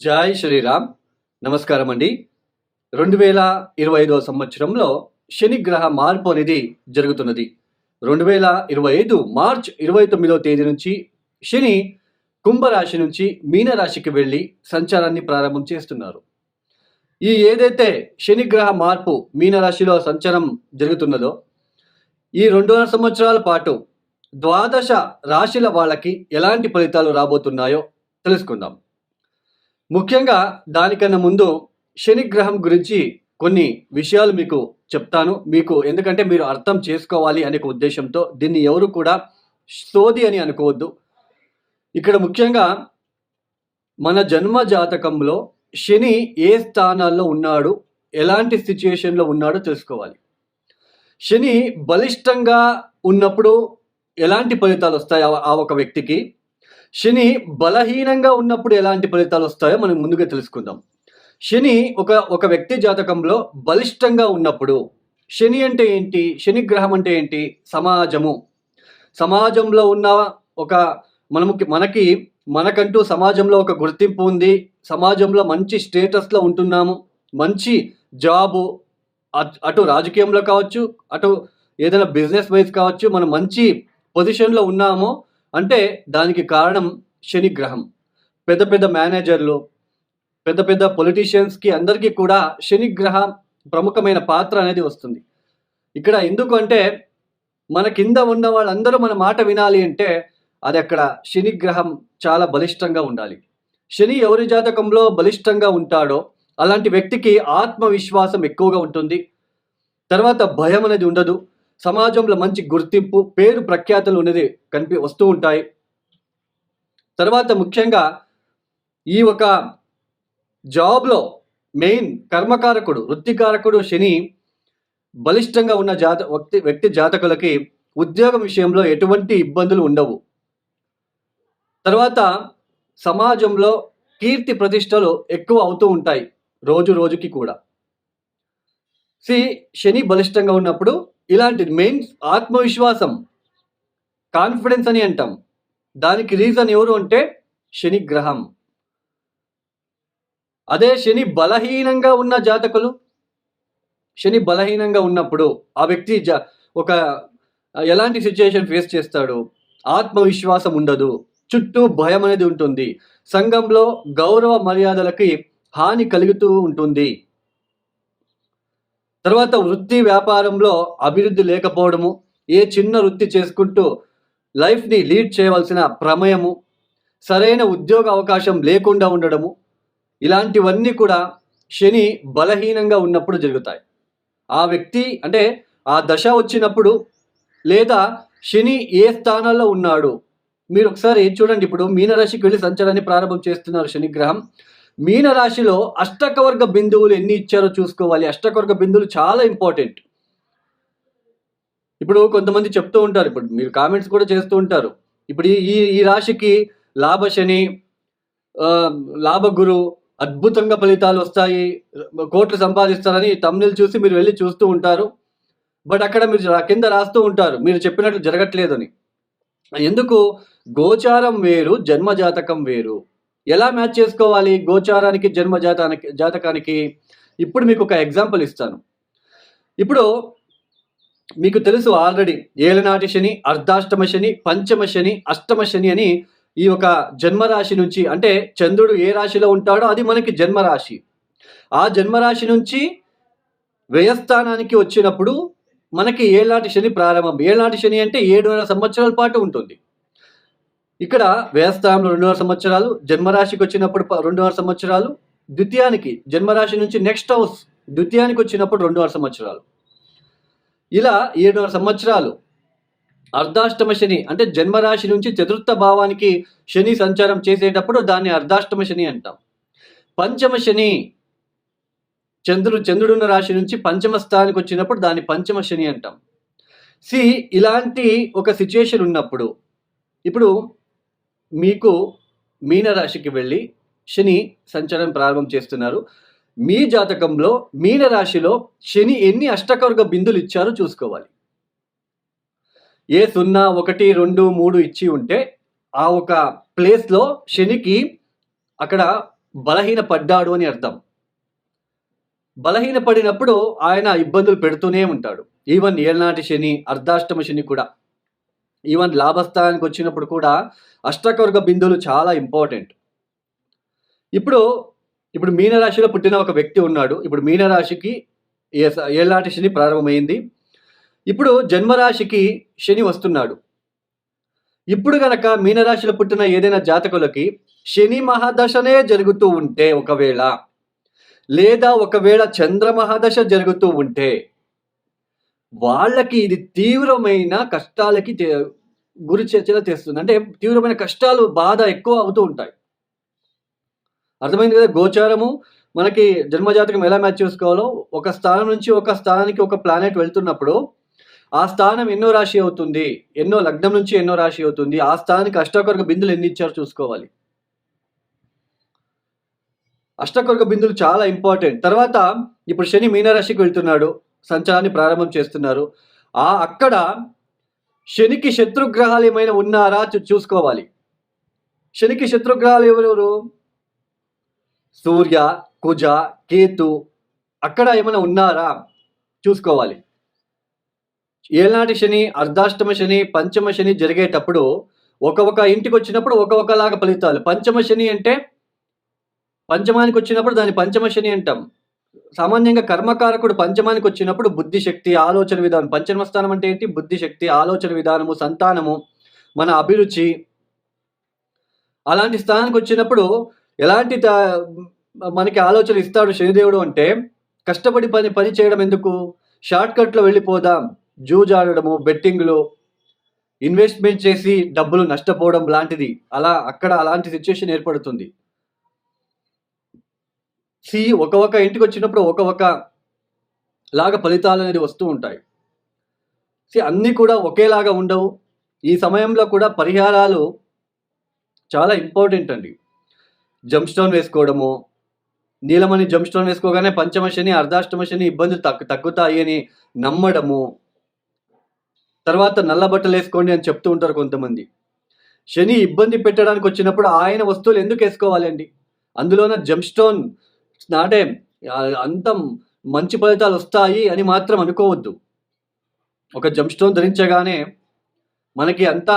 జై శ్రీరామ్. నమస్కారం అండి. 2025 సంవత్సరంలో శని గ్రహ మార్పు అనేది జరుగుతున్నది. 2025 మార్చ్ 29వ తేదీ నుంచి శని కుంభరాశి నుంచి మీనరాశికి వెళ్ళి సంచారాన్ని ప్రారంభం చేస్తున్నారు. ఏదైతే శని గ్రహ మార్పు మీనరాశిలో సంచారం జరుగుతున్నదో ఈ 2.5 సంవత్సరాల పాటు ద్వాదశ రాశుల వాళ్ళకి ఎలాంటి ఫలితాలు రాబోతున్నాయో తెలుసుకుందాం. ముఖ్యంగా దానికన్నా ముందు శని గ్రహం గురించి కొన్ని విషయాలు మీకు చెప్తాను. ఎందుకంటే మీరు అర్థం చేసుకోవాలి అనే ఉద్దేశంతో దీన్ని ఎవరు కూడా సోది అని అనుకోవద్దు. ఇక్కడ ముఖ్యంగా మన జన్మ జాతకంలో శని ఏ స్థానాల్లో ఉన్నాడు, ఎలాంటి సిచ్యుయేషన్లో ఉన్నాడో తెలుసుకోవాలి. శని బలిష్టంగా ఉన్నప్పుడు ఎలాంటి ఫలితాలు వస్తాయి ఆ ఒక వ్యక్తికి, శని బలహీనంగా ఉన్నప్పుడు ఎలాంటి ఫలితాలు వస్తాయో మనం ముందుగా తెలుసుకుందాం. శని ఒక వ్యక్తి జాతకంలో బలిష్టంగా ఉన్నప్పుడు, శని అంటే ఏంటి, శని గ్రహం అంటే ఏంటి, సమాజంలో ఉన్న ఒక మనకంటూ సమాజంలో ఒక గుర్తింపు ఉంది, సమాజంలో మంచి స్టేటస్లో ఉంటున్నాము, మంచి జాబు, అటు రాజకీయంలో కావచ్చు, అటు ఏదైనా బిజినెస్ వైజ్ కావచ్చు, మనం మంచి పొజిషన్లో ఉన్నాము అంటే దానికి కారణం శని గ్రహం. పెద్ద పెద్ద మేనేజర్లు, పెద్ద పెద్ద పొలిటీషియన్స్కి అందరికీ కూడా శని గ్రహం ప్రముఖమైన పాత్ర అనేది వస్తుంది. ఇక్కడ ఎందుకు అంటే మన కింద ఉన్న వాళ్ళందరూ మన మాట వినాలి అంటే అది అక్కడ శని గ్రహం చాలా బలిష్టంగా ఉండాలి. శని ఎవరి జాతకంలో బలిష్టంగా ఉంటాడో అలాంటి వ్యక్తికి ఆత్మవిశ్వాసం ఎక్కువగా ఉంటుంది. తర్వాత భయం అనేది ఉండదు. సమాజంలో మంచి గుర్తింపు, పేరు ప్రఖ్యాతులు అనేది వస్తూ ఉంటాయి. తర్వాత ముఖ్యంగా ఈ ఒక జాబ్లో మెయిన్ కర్మకారకుడు, వృత్తికారకుడు శని బలిష్టంగా ఉన్న వ్యక్తి జాతకులకి ఉద్యోగం విషయంలో ఎటువంటి ఇబ్బందులు ఉండవు. తర్వాత సమాజంలో కీర్తి ప్రతిష్టలు ఎక్కువ అవుతూ ఉంటాయి రోజు రోజుకి కూడా. శని బలిష్టంగా ఉన్నప్పుడు ఇలాంటి మెయిన్ ఆత్మవిశ్వాసం, కాన్ఫిడెన్స్ అని అంటాం. దానికి రీజన్ ఎవరు అంటే శని గ్రహం. అదే శని బలహీనంగా ఉన్న జాతకులు, శని బలహీనంగా ఉన్నప్పుడు ఆ వ్యక్తి ఎలాంటి సిచ్యుయేషన్ ఫేస్ చేస్తాడు, ఆత్మవిశ్వాసం ఉండదు, చుట్టూ భయం అనేది ఉంటుంది, సంఘంలో గౌరవ మర్యాదలకి హాని కలుగుతూ ఉంటుంది. తర్వాత వృత్తి వ్యాపారంలో అభివృద్ధి లేకపోవడము, ఏ చిన్న వృత్తి చేసుకుంటూ లైఫ్ని లీడ్ చేయవలసిన ప్రమేయము, సరైన ఉద్యోగ అవకాశం లేకుండా ఉండడము, ఇలాంటివన్నీ కూడా శని బలహీనంగా ఉన్నప్పుడు జరుగుతాయి. ఆ వ్యక్తి అంటే ఆ దశ వచ్చినప్పుడు, లేదా శని ఏ స్థానాల్లో ఉన్నాడు మీరు ఒకసారి చూడండి. ఇప్పుడు మీనరాశికి వెళ్ళి సంచారాన్ని ప్రారంభం చేస్తున్నారు శని గ్రహం. మీనరాశిలో అష్టకవర్గ బిందువులు ఎన్ని ఇచ్చారో చూసుకోవాలి. అష్టకవర్గ బిందువులు చాలా ఇంపార్టెంట్. ఇప్పుడు కొంతమంది చెప్తూ ఉంటారు, ఇప్పుడు మీరు కామెంట్స్ కూడా చేస్తూ ఉంటారు, ఇప్పుడు ఈ రాశికి లాభశని, లాభగురు, అద్భుతంగా ఫలితాలు వస్తాయి, కోట్లు సంపాదిస్తారని తమ్నెల్ చూసి మీరు వెళ్ళి చూస్తూ ఉంటారు. బట్ అక్కడ మీరు కింద రాస్తూ ఉంటారు మీరు చెప్పినట్లు జరగట్లేదని. ఎందుకు? గోచారం వేరు, జన్మజాతకం వేరు. ఎలా మ్యాచ్ చేసుకోవాలి గోచారానికి, జాతకానికి? ఇప్పుడు మీకు ఒక ఎగ్జాంపుల్ ఇస్తాను. ఇప్పుడు మీకు తెలుసు ఆల్రెడీ ఏలనాటి శని, అర్ధాష్టమ శని, పంచమ శని, అష్టమ శని అని ఈ ఒక జన్మరాశి నుంచి, అంటే చంద్రుడు ఏ రాశిలో ఉంటాడో అది మనకి జన్మరాశి. ఆ జన్మరాశి నుంచి వ్యయస్థానానికి వచ్చినప్పుడు మనకి ఏళ్ళనాటి శని ప్రారంభం. ఏళ్ళనాటి శని అంటే 7.5 సంవత్సరాల పాటు ఉంటుంది. ఇక్కడ వ్యయస్థానంలో 2.5 సంవత్సరాలు, జన్మరాశికి వచ్చినప్పుడు 2.5 సంవత్సరాలు, ద్వితీయానికి జన్మరాశి నుంచి నెక్స్ట్ హౌస్ ద్వితీయానికి వచ్చినప్పుడు 2.5 సంవత్సరాలు, ఇలా 7.5 సంవత్సరాలు. అర్ధాష్టమ శని అంటే జన్మరాశి నుంచి చతుర్థ భావానికి శని సంచారం చేసేటప్పుడు దాన్ని అర్ధాష్టమ శని అంటాం. పంచమ శని చంద్రుడున్న రాశి నుంచి పంచమ స్థానానికి వచ్చినప్పుడు దాన్ని పంచమ శని అంటాం. ఇలాంటి ఒక సిచ్యుయేషన్ ఉన్నప్పుడు ఇప్పుడు మీకు మీనరాశికి వెళ్ళి శని సంచారం ప్రారంభం చేస్తున్నారు. మీ జాతకంలో మీనరాశిలో శని ఎన్ని అష్టకవర్గ బిందులు ఇచ్చారో చూసుకోవాలి. ఏ 0, 1, 2, 3 ఇచ్చి ఉంటే ఆ ఒక ప్లేస్లో శనికి అక్కడ బలహీనపడ్డాడు అని అర్థం. బలహీనపడినప్పుడు ఆయన ఇబ్బందులు పెడుతూనే ఉంటాడు. ఈవెన్ ఏళ్నాటి శని, అర్ధాష్టమ శని కూడా. ఈవెన్ లాభస్థానానికి వచ్చినప్పుడు కూడా అష్టకవర్గ బిందువులు చాలా ఇంపార్టెంట్. ఇప్పుడు మీనరాశిలో పుట్టిన ఒక వ్యక్తి ఉన్నాడు. ఇప్పుడు మీనరాశికి ఏళ్నాటి శని ప్రారంభమైంది. ఇప్పుడు జన్మరాశికి శని వస్తున్నాడు. ఇప్పుడు గనక మీనరాశిలో పుట్టిన ఏదైనా జాతకులకి శని మహాదశనే జరుగుతూ ఉంటే ఒకవేళ చంద్ర మహాదశ జరుగుతూ ఉంటే వాళ్ళకి ఇది తీవ్రమైన కష్టాలకి గురి చేస్తుంది. అంటే తీవ్రమైన కష్టాలు, బాధ ఎక్కువ అవుతూ ఉంటాయి. అర్థమైంది కదా? గోచారము మనకి జన్మజాతకం ఎలా మ్యాచ్ చేసుకోవాలో, ఒక స్థానం నుంచి ఒక స్థానానికి ఒక ప్లానెట్ వెళ్తున్నప్పుడు ఆ స్థానం ఎన్నో రాశి అవుతుంది, ఎన్నో లగ్నం నుంచి ఎన్నో రాశి అవుతుంది, ఆ స్థానానికి అష్టకవర్గ బిందులు ఎన్ని ఇచ్చారో చూసుకోవాలి. అష్టకవర్గ బిందులు చాలా ఇంపార్టెంట్. తర్వాత ఇప్పుడు శని మీనరాశికి వెళ్తున్నాడు, సంచారాన్ని ప్రారంభం చేస్తున్నారు. అక్కడ శనికి శత్రుగ్రహాలు ఏమైనా ఉన్నారా చూసుకోవాలి. శనికి శత్రుగ్రహాలు ఎవరెవరు? సూర్య, కుజ, కేతు అక్కడ ఏమైనా ఉన్నారా చూసుకోవాలి. ఏళ్నాటి శని, అర్ధాష్టమ శని, పంచమ శని జరిగేటప్పుడు ఒక్కొక్క ఇంటికి వచ్చినప్పుడు ఒక్కొక్కలాగా ఫలితాలు. పంచమ శని అంటే పంచమానికి వచ్చినప్పుడు దాన్ని పంచమ శని అంటాం. సామాన్యంగా కర్మకారకుడు పంచమానికి వచ్చినప్పుడు బుద్ధిశక్తి, ఆలోచన విధానం. పంచమ స్థానం అంటే ఏంటి? బుద్ధిశక్తి, ఆలోచన విధానము, సంతానము, మన అభిరుచి. అలాంటి స్థానానికి వచ్చినప్పుడు ఎలాంటి మనకి ఆలోచన ఇస్తాడు శనిదేవుడు అంటే, కష్టపడి పని చేయడం ఎందుకు, షార్ట్ కట్లో వెళ్ళిపోదాం, జూజాడము, బెట్టింగ్లు, ఇన్వెస్ట్మెంట్ చేసి డబ్బులు నష్టపోవడం లాంటిది. అక్కడ అలాంటి సిచ్యువేషన్ ఏర్పడుతుంది. ఒక్కొక్క ఇంటికి వచ్చినప్పుడు ఒక్కొక్క లాగా ఫలితాలు అనేది వస్తూ ఉంటాయి. అన్నీ కూడా ఒకేలాగా ఉండవు. ఈ సమయంలో కూడా పరిహారాలు చాలా ఇంపార్టెంట్ అండి. జంప్ స్టోన్ వేసుకోవడము, నీలమణి జంప్ స్టోన్ వేసుకోగానే పంచమ శని, అర్ధాష్టమ శని ఇబ్బందులు తగ్గుతాయి అని నమ్మడము. తర్వాత నల్ల బట్టలు వేసుకోండి అని చెప్తూ ఉంటారు కొంతమంది. శని ఇబ్బంది పెట్టడానికి వచ్చినప్పుడు ఆయన వస్తువులు ఎందుకు వేసుకోవాలి అండి? అందులోన జంప్ స్టోన్ అంటే అంత మంచి ఫలితాలు వస్తాయి అని మాత్రం అనుకోవద్దు. ఒక జంప్ స్టోన్ ధరించగానే మనకి అంతా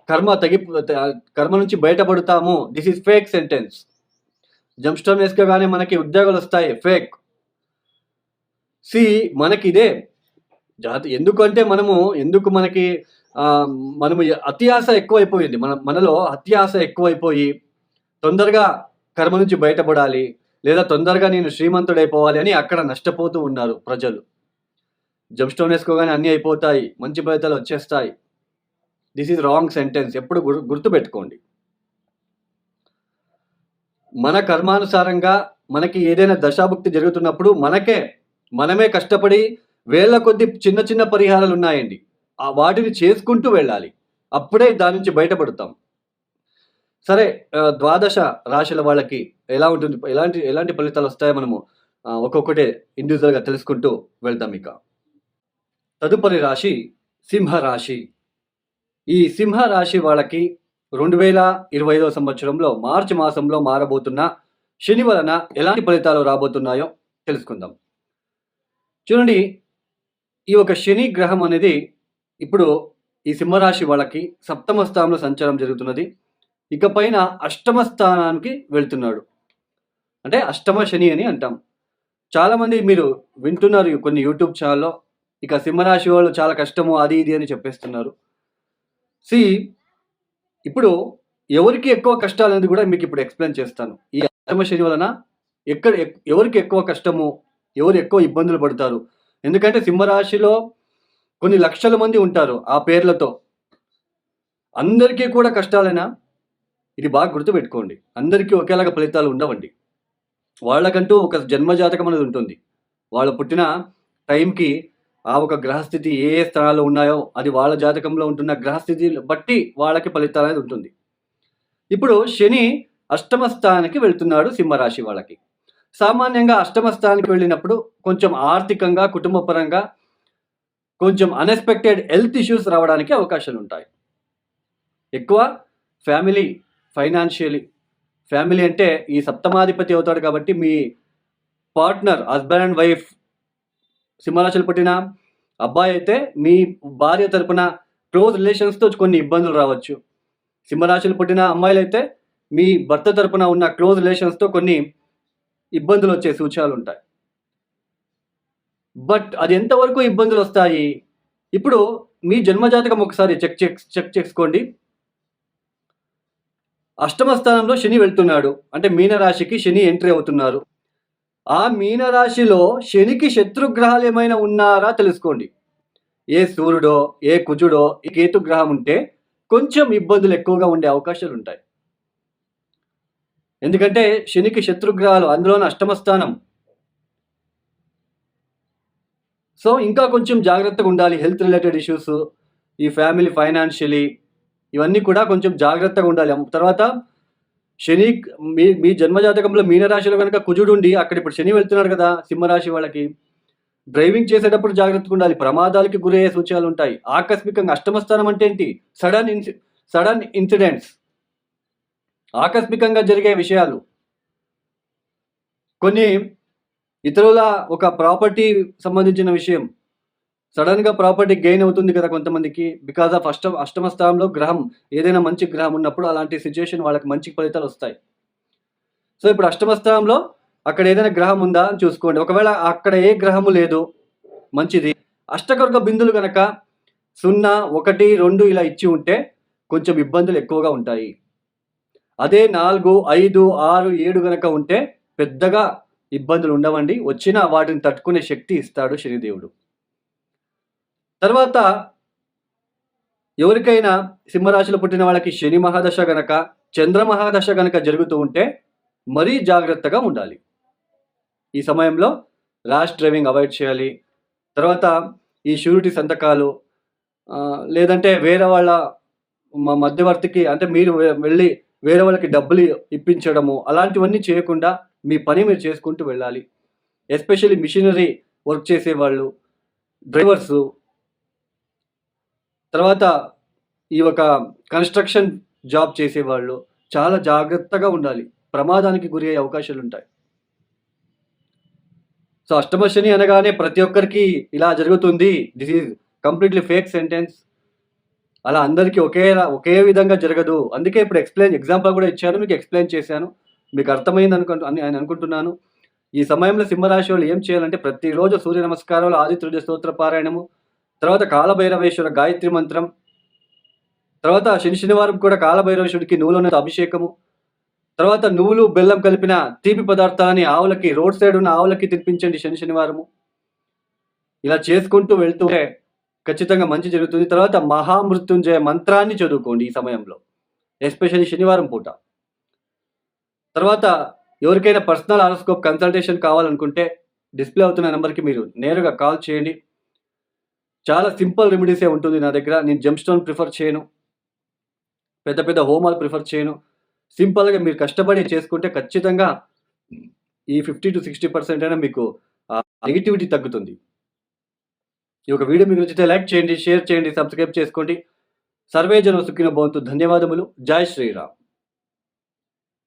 కర్మ నుంచి బయటపడతాము. This is fake sentence. Jump stone వేసుకోగానే మనకి ఉద్యోగాలు వస్తాయి, ఫేక్. మనకి ఇదే ఎందుకంటే మనము అతి ఆశ ఎక్కువైపోయింది. మనలో అతి ఆశ ఎక్కువైపోయి తొందరగా కర్మ నుంచి బయటపడాలి, లేదా తొందరగా నేను శ్రీమంతుడైపోవాలి అని అక్కడ నష్టపోతూ ఉన్నారు ప్రజలు. జంప్ స్టోన్ వేసుకోగానే అన్నీ అయిపోతాయి, మంచి ఫలితాలు వచ్చేస్తాయి. This is wrong sentence. ఎప్పుడు గుర్తుపెట్టుకోండి. మన కర్మానుసారంగా మనకి ఏదైనా దశాభుక్తి జరుగుతున్నప్పుడు మనమే కష్టపడి వేల కొద్ది చిన్న చిన్న పరిహారాలు ఉన్నాయండి, వాటిని చేసుకుంటూ వెళ్ళాలి. అప్పుడే దాని నుంచి బయటపడతాం. సరే, ద్వాదశ రాశుల వాళ్ళకి ఎలా ఉంటుంది, ఎలాంటి ఫలితాలు వస్తాయో మనము ఒక్కొక్కటే ఇండివిజువల్గా తెలుసుకుంటూ వెళ్దాం. ఇక తదుపరి రాశి సింహరాశి. ఈ సింహరాశి వాళ్ళకి 2025 సంవత్సరంలో మార్చి మాసంలో మారబోతున్న శని వలన ఎలాంటి ఫలితాలు రాబోతున్నాయో తెలుసుకుందాం. చూడండి, ఈ ఒక శని గ్రహం అనేది ఇప్పుడు ఈ సింహరాశి వాళ్ళకి సప్తమ స్థానంలో సంచారం జరుగుతున్నది. ఇక పైన అష్టమ స్థానానికి వెళ్తున్నాడు. అంటే అష్టమ శని అని అంటాం. చాలామంది మీరు వింటున్నారు కొన్ని యూట్యూబ్ ఛానల్లో, ఇక సింహరాశి వాళ్ళు చాలా కష్టము అది ఇది అని చెప్పేస్తున్నారు. ఇప్పుడు ఎవరికి ఎక్కువ కష్టాలు అనేది కూడా మీకు ఇప్పుడు ఎక్స్ప్లెయిన్ చేస్తాను. ఈ అష్టమ శని వలన ఎవరికి ఎక్కువ కష్టము, ఎవరు ఎక్కువ ఇబ్బందులు పడతారు. ఎందుకంటే సింహరాశిలో కొన్ని లక్షల మంది ఉంటారు ఆ పేర్లతో. అందరికీ కూడా కష్టాలేనా? ఇది బాగా గుర్తుపెట్టుకోండి. అందరికీ ఒకేలాగా ఫలితాలు ఉండవండి. వాళ్ళకంటూ ఒక జన్మజాతకం అనేది ఉంటుంది. వాళ్ళు పుట్టిన టైంకి ఆ ఒక గ్రహస్థితి ఏ స్థానాల్లో ఉన్నాయో అది వాళ్ళ జాతకంలో ఉంటున్న గ్రహస్థితి బట్టి వాళ్ళకి ఫలితాలు అనేది ఉంటుంది. ఇప్పుడు శని అష్టమ స్థానానికి వెళ్తున్నాడు సింహరాశి వాళ్ళకి. సామాన్యంగా అష్టమ స్థానానికి వెళ్ళినప్పుడు కొంచెం ఆర్థికంగా, కుటుంబపరంగా కొంచెం అన్ఎక్స్పెక్టెడ్ హెల్త్ ఇష్యూస్ రావడానికి అవకాశాలు ఉంటాయి. ఎక్కువ ఫ్యామిలీ ఫ్యామిలీ అంటే ఈ సప్తమాధిపతి అవుతాడు కాబట్టి మీ పార్ట్నర్, హస్బెండ్ అండ్ వైఫ్ సింహరాశిలో పుట్టిన అబ్బాయి అయితే మీ భార్య తరపున క్లోజ్ రిలేషన్స్తో కొన్ని ఇబ్బందులు రావచ్చు. సింహరాశిలో పుట్టిన అమ్మాయిలైతే మీ భర్త తరపున ఉన్న క్లోజ్ రిలేషన్స్తో కొన్ని ఇబ్బందులు వచ్చే సూచనలు ఉంటాయి. బట్ అది ఎంతవరకు ఇబ్బందులు వస్తాయి? ఇప్పుడు మీ జన్మజాతకం ఒకసారి చెక్ చేసుకోండి. అష్టమ స్థానంలో శని వెళ్తున్నాడు, అంటే మీనరాశికి శని ఎంట్రీ అవుతున్నారు. ఆ మీనరాశిలో శనికి శత్రుగ్రహాలు ఏమైనా ఉన్నారా తెలుసుకోండి. ఏ సూర్యుడో, ఏ కుజుడో, ఏ కేతు గ్రహం ఉంటే కొంచెం ఇబ్బందులు ఎక్కువగా ఉండే అవకాశాలు ఉంటాయి. ఎందుకంటే శనికి శత్రుగ్రహాలు, అందులోని అష్టమ స్థానం. సో ఇంకా కొంచెం జాగ్రత్తగా ఉండాలి. హెల్త్ రిలేటెడ్ ఇష్యూస్, ఈ ఫ్యామిలీ ఫైనాన్షియలీ ఇవన్నీ కూడా కొంచెం జాగ్రత్తగా ఉండాలి. తర్వాత శని మీ జన్మజాతకంలో మీనరాశిలో కనుక కుజుడు ఉండి అక్కడ ఇప్పుడు శని వెళ్తున్నాడు కదా సింహరాశి వాళ్ళకి, డ్రైవింగ్ చేసేటప్పుడు జాగ్రత్తగా ఉండాలి. ప్రమాదాలకి గురయ్యే సూచనలు ఉంటాయి. ఆకస్మికంగా అష్టమ స్థానం అంటే ఏంటి? సడన్ ఇన్సిడెంట్స్, ఆకస్మికంగా జరిగే విషయాలు. కొన్ని ఇతరుల ఒక ప్రాపర్టీ సంబంధించిన విషయం, సడన్గా ప్రాపర్టీ గెయిన్ అవుతుంది కదా కొంతమందికి, బికాజ్ ఆఫ్ అష్టమ స్థానంలో గ్రహం, ఏదైనా మంచి గ్రహం ఉన్నప్పుడు అలాంటి సిచ్యుయేషన్ వాళ్ళకి మంచి ఫలితాలు వస్తాయి. సో ఇప్పుడు అష్టమ స్థానంలో అక్కడ ఏదైనా గ్రహం ఉందా అని చూసుకోండి. ఒకవేళ అక్కడ ఏ గ్రహము లేదు, మంచిది. అష్టకర్గ బిందులు కనుక 0, 1, 2 ఇలా ఇచ్చి ఉంటే కొంచెం ఇబ్బందులు ఎక్కువగా ఉంటాయి. అదే 4, 5, 6, 7 కనుక ఉంటే పెద్దగా ఇబ్బందులు ఉండవండి. వచ్చిన వాటిని తట్టుకునే శక్తి ఇస్తాడు శనిదేవుడు. తర్వాత ఎవరికైనా సింహరాశిలో పుట్టిన వాళ్ళకి శని మహాదశ గనక, చంద్ర మహాదశ గనక జరుగుతూ ఉంటే మరీ జాగ్రత్తగా ఉండాలి. ఈ సమయంలో ర్యాష్ డ్రైవింగ్ అవాయిడ్ చేయాలి. తర్వాత ఈ షూరిటీ సంతకాలు, లేదంటే వేరే వాళ్ళ మధ్యవర్తికి, అంటే మీరు వెళ్ళి వేరే వాళ్ళకి డబ్బులు ఇప్పించడము, అలాంటివన్నీ చేయకుండా మీ పని మీరు చేసుకుంటూ వెళ్ళాలి. ఎస్పెషల్లీ మిషనరీ వర్క్ చేసేవాళ్ళు, డ్రైవర్సు, తర్వాత ఈ ఒక కన్స్ట్రక్షన్ జాబ్ చేసేవాళ్ళు చాలా జాగ్రత్తగా ఉండాలి. ప్రమాదానికి గురి అయ్యే అవకాశాలు ఉంటాయి. సో అష్టమ శని అనగానే ప్రతి ఒక్కరికి ఇలా జరుగుతుంది, this is completely fake sentence. అలా అందరికీ ఒకే విధంగా జరగదు. అందుకే ఇప్పుడు ఎగ్జాంపుల్ కూడా ఇచ్చాను, మీకు ఎక్స్ప్లెయిన్ చేశాను, మీకు అర్థమైంది అని అనుకుంటున్నాను. ఈ సమయంలో సింహరాశి వాళ్ళు ఏం చేయాలంటే ప్రతిరోజు సూర్య నమస్కారాలు, ఆదిత్య స్తోత్ర పారాయణము, తర్వాత కాలభైరవేశ్వర గాయత్రి మంత్రం, తర్వాత శనివారం కూడా కాలభైరవేశ్వరుడికి నువ్వుల అభిషేకము, తర్వాత నువ్వులు బెల్లం కలిపిన తీపి పదార్థాలని ఆవులకి, రోడ్ సైడ్ ఉన్న ఆవులకి తినిపించండి శనివారము. ఇలా చేసుకుంటూ వెళ్తుంటే ఖచ్చితంగా మంచి జరుగుతుంది. తర్వాత మహామృత్యుంజయ మంత్రాన్ని చదువుకోండి ఈ సమయంలో, ఎస్పెషల్లీ శనివారం పూట. తర్వాత ఎవరికైనా పర్సనల్ హారోస్కోప్ కన్సల్టేషన్ కావాలనుకుంటే డిస్ప్లే అవుతున్న నెంబర్కి మీరు నేరుగా కాల్ చేయండి. చాలా సింపుల్ రెమెడీసే ఉంటుంది నా దగ్గర. నేను జెమ్ స్టోన్ ప్రిఫర్ చేయను, పెద్ద పెద్ద హోమాలు ప్రిఫర్ చేయను. సింపుల్గా మీరు కష్టపడి చేసుకుంటే ఖచ్చితంగా ఈ 50 to 60% అయినా మీకు నెగిటివిటీ తగ్గుతుంది. ఈ ఒక వీడియో మీకు నచ్చితే లైక్ చేయండి, షేర్ చేయండి, సబ్స్క్రైబ్ చేసుకోండి. సర్వే జన సుఖినో భవంతు. ధన్యవాదములు. జై శ్రీరామ్.